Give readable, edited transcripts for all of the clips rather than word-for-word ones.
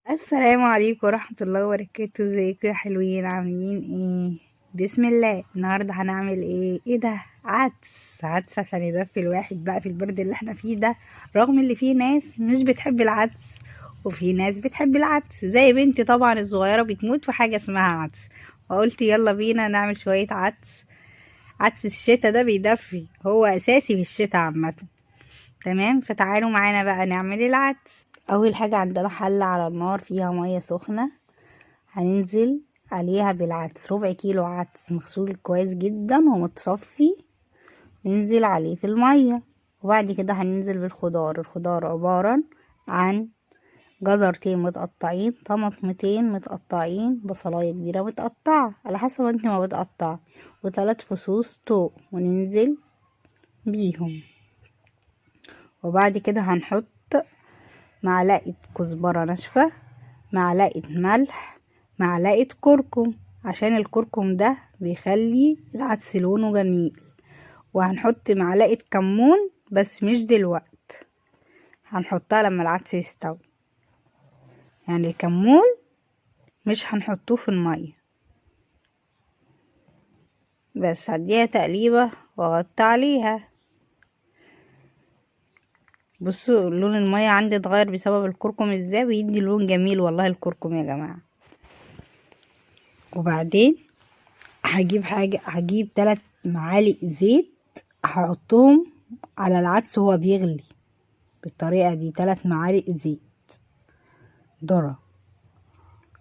السلام عليكم ورحمة الله وبركاته. ازيكم يا حلوين؟ عاملين ايه؟ بسم الله. النهاردة هنعمل ايه ده؟ عدس عشان يدفي الواحد بقى في البرد اللي احنا فيه ده، رغم اللي فيه ناس مش بتحب العدس وفي ناس بتحب العدس، زي بنتي طبعا الصغيرة بتموت في حاجة اسمها عدس. وقلت يلا بينا نعمل شوية عدس. عدس الشتا ده بيدفي، هو اساسي في الشتا عامة. تمام، فتعالوا معانا بقى نعمل العدس. اول حاجة عندنا حلة على النار فيها مية سخنة، هننزل عليها بالعدس. ربع كيلو عدس مغسول كويس جدا ومتصفي، ننزل عليه في المية. وبعد كده هننزل بالخضار. الخضار عبارة عن جزرتين متقطعين، طماطمتين متقطعين، بصلاية كبيرة متقطعة على حسب انت ما بتقطع، وثلاث فصوص توم، وننزل بيهم. وبعد كده هنحط معلقة كزبرة ناشفة، معلقة ملح، معلقة كركم، عشان الكركم ده بيخلي العدس لونه جميل. وهنحط معلقة كمون بس مش دلوقت، هنحطها لما العدس يستوي. يعني الكمون مش هنحطوه في المية. بس هديها تقليبة واغطي عليها. بصوا لون المية عندي اتغير بسبب الكركم ازاي، بيدي لون جميل والله الكركم يا جماعة. وبعدين هجيب 3 معالق زيت، هحطهم على العدس وهو بيغلي بالطريقة دي. 3 معالق زيت ذرة.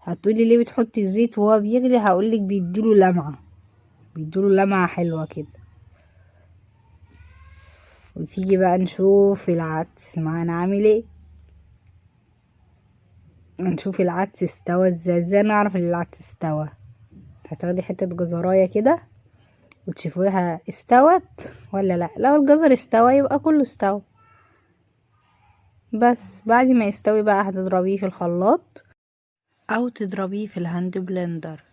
هتقولي ليه بتحطي الزيت وهو بيغلي؟ هقولك بيديله لمعة حلوة كده. وتيجي بقى نشوف العدس معانا عامل ايه. نشوف العدس استوى ازاي نعرف ان العدس استوى؟ هتاخدي حتة جزراية كده وتشوفيها استوت ولا لا. لو الجزر استوى يبقى كله استوى. بس بعد ما يستوي بقى هتضربيه في الخلاط او تضربيه في الهاند بلندر.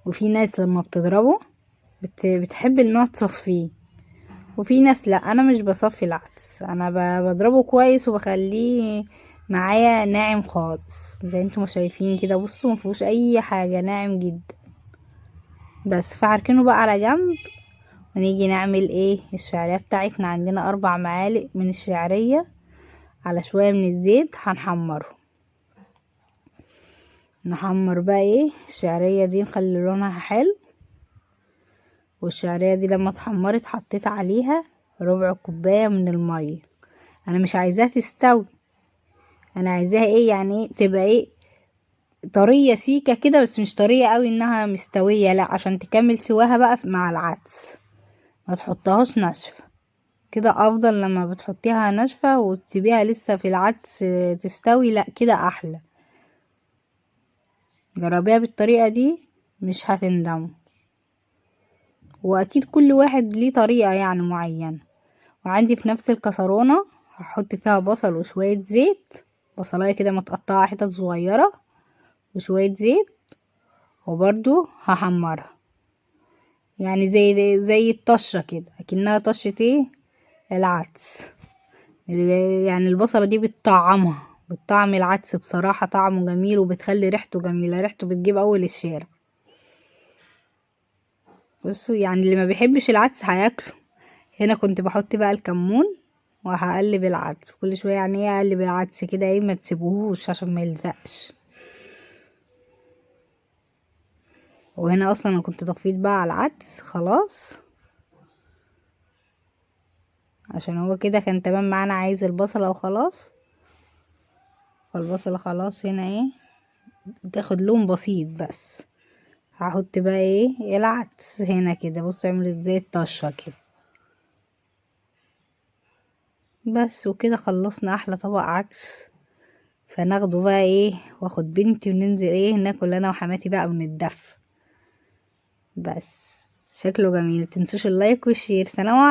وفي ناس لما بتضربه بتحب انها تصفيه، وفي ناس لا. انا مش بصفي العدس، انا بضربه كويس وبخليه معايا ناعم خالص زي انتم ما شايفين كده. بصوا مفيهوش اي حاجه، ناعم جدا. بس فهركنه بقى على جنب. ونيجي نعمل ايه؟ الشعريه بتاعتنا. عندنا 4 معالق من الشعريه على شويه من الزيت هنحمره. نحمر بقى ايه الشعريه دي، نخلي لونها حلو. والشعريه دي لما اتحمرت حطيت عليها ربع كوبايه من الميه. انا مش عايزاها تستوي، انا عايزاها ايه يعني، ايه تبقى ايه، طريه سيكه كده، بس مش طريه قوي انها مستويه، لا، عشان تكمل سواها بقى مع العدس. ما تحطهاش ناشفه كده، افضل لما بتحطيها ناشفه وتسيبيها لسه في العدس تستوي، لا كده احلى. جربيها بالطريقه دي مش هتندموا. واكيد كل واحد ليه طريقه يعني معينه. وعندي في نفس الكسرونه هحط فيها بصل وشويه زيت، بصلايه كده متقطعه حتت صغيره وشويه زيت، وبرضو هحمرها. يعني زي الطشه كده، اكنها طشه ايه، العدس. يعني البصله دي بتطعم العدس بصراحه، طعمه جميل وبتخلي ريحته جميله، ريحته بتجيب اول الشارع. بصوا يعني اللي ما بيحبش العدس هياكله. هنا كنت بحط بقى الكمون وهقلب العدس كل شويه، يعني ايه اقلب العدس كده، ايه ما تسيبوهوش عشان ما يلزقش. وهنا اصلا انا كنت طفيت بقى على العدس خلاص، عشان هو كده كان تمام معانا. عايز البصله وخلاص، فالبصله خلاص هنا ايه تاخد لون بسيط. بس هحط بقى ايه العدس هنا كده. بصوا عملت زي الطشه كده. بس وكده خلصنا احلى طبق عدس. فناخده بقى ايه، واخد بنتي وننزل ايه ناكل انا وحماتي بقى ونتدفى. بس شكله جميل. متنسوش اللايك والشير. سلام عليكم.